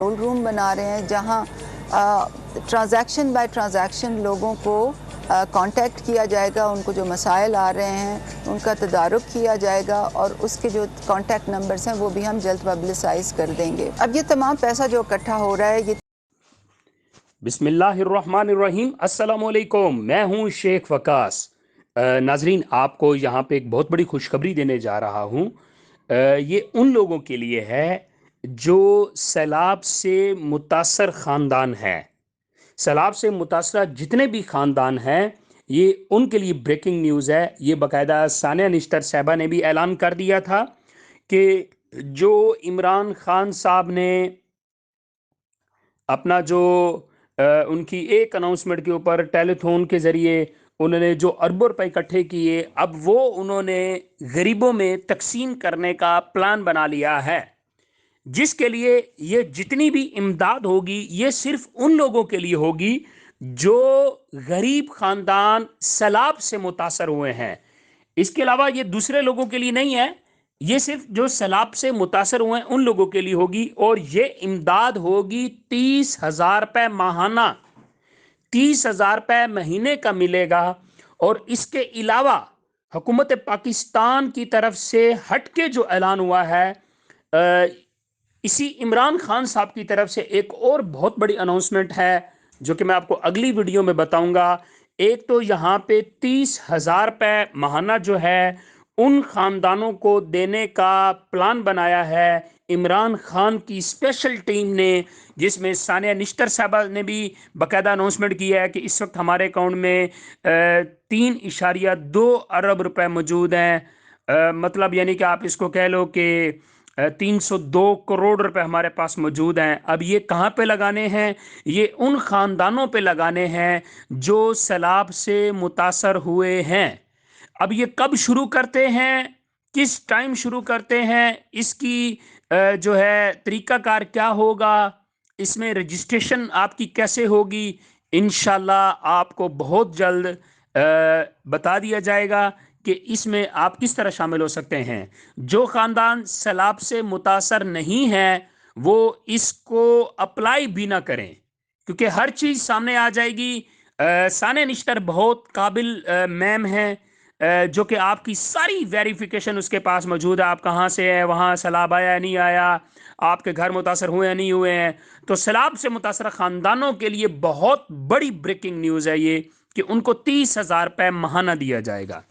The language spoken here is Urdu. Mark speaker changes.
Speaker 1: کنٹرول روم بنا رہے ہیں جہاں ٹرانزیکشن بائی ٹرانزیکشن لوگوں کو کانٹیکٹ کیا جائے گا، ان کو جو مسائل آ رہے ہیں ان کا تدارک کیا جائے گا اور اس کے جو کانٹیکٹ نمبرز ہیں وہ بھی ہم جلد پبلسائز کر دیں گے۔ اب یہ تمام پیسہ جو اکٹھا ہو رہا ہے یہ
Speaker 2: بسم اللہ الرحمن الرحیم۔ السلام علیکم، میں ہوں شیخ وقاص۔ ناظرین، آپ کو یہاں پہ ایک بہت بڑی خوشخبری دینے جا رہا ہوں۔ یہ ان لوگوں کے لیے ہے جو سیلاب سے متاثر خاندان ہے۔ سیلاب سے متاثرہ جتنے بھی خاندان ہیں یہ ان کے لیے بریکنگ نیوز ہے۔ یہ باقاعدہ ثانیہ نشتر صاحبہ نے بھی اعلان کر دیا تھا کہ جو عمران خان صاحب نے اپنا جو ان کی ایک اناؤنسمنٹ کے اوپر ٹیلی تھون کے ذریعے انہوں نے جو اربوں روپے اکٹھے کیے، اب وہ انہوں نے غریبوں میں تقسیم کرنے کا پلان بنا لیا ہے، جس کے لیے یہ جتنی بھی امداد ہوگی یہ صرف ان لوگوں کے لیے ہوگی جو غریب خاندان سیلاب سے متاثر ہوئے ہیں۔ اس کے علاوہ یہ دوسرے لوگوں کے لیے نہیں ہے، یہ صرف جو سیلاب سے متاثر ہوئے ہیں ان لوگوں کے لیے ہوگی، اور یہ امداد ہوگی 30,000 روپے ماہانہ، 30,000 روپے مہینے کا ملے گا۔ اور اس کے علاوہ حکومت پاکستان کی طرف سے ہٹ کے جو اعلان ہوا ہے، اسی عمران خان صاحب کی طرف سے ایک اور بہت بڑی اناؤنسمنٹ ہے جو کہ میں آپ کو اگلی ویڈیو میں بتاؤں گا۔ ایک تو یہاں پہ 30,000 روپے ماہانہ جو ہے ان خاندانوں کو دینے کا پلان بنایا ہے عمران خان کی اسپیشل ٹیم نے، جس میں ثانیہ نشتر صاحبہ نے بھی باقاعدہ اناؤنسمنٹ کیا ہے کہ اس وقت ہمارے اکاؤنٹ میں 3.2 ارب روپے موجود ہیں۔ مطلب یعنی کہ آپ اس کو کہہ لو کہ 302 کروڑ روپے ہمارے پاس موجود ہیں۔ اب یہ کہاں پہ لگانے ہیں؟ یہ ان خاندانوں پہ لگانے ہیں جو سیلاب سے متاثر ہوئے ہیں۔ اب یہ کب شروع کرتے ہیں، کس ٹائم شروع کرتے ہیں، اس کی جو ہے طریقہ کار کیا ہوگا، اس میں رجسٹریشن آپ کی کیسے ہوگی، انشاءاللہ آپ کو بہت جلد بتا دیا جائے گا کہ اس میں آپ کس طرح شامل ہو سکتے ہیں۔ جو خاندان سیلاب سے متاثر نہیں ہیں وہ اس کو اپلائی بھی نہ کریں، کیونکہ ہر چیز سامنے آ جائے گی۔ ثانیہ نشتر بہت قابل میم ہیں جو کہ آپ کی ساری ویریفیکیشن اس کے پاس موجود ہے، آپ کہاں سے ہیں، وہاں سیلاب آیا نہیں آیا، آپ کے گھر متاثر ہوئے یا نہیں ہوئے ہیں۔ تو سیلاب سے متاثرہ خاندانوں کے لیے بہت بڑی بریکنگ نیوز ہے یہ کہ ان کو 30,000 روپے ماہانہ دیا جائے گا۔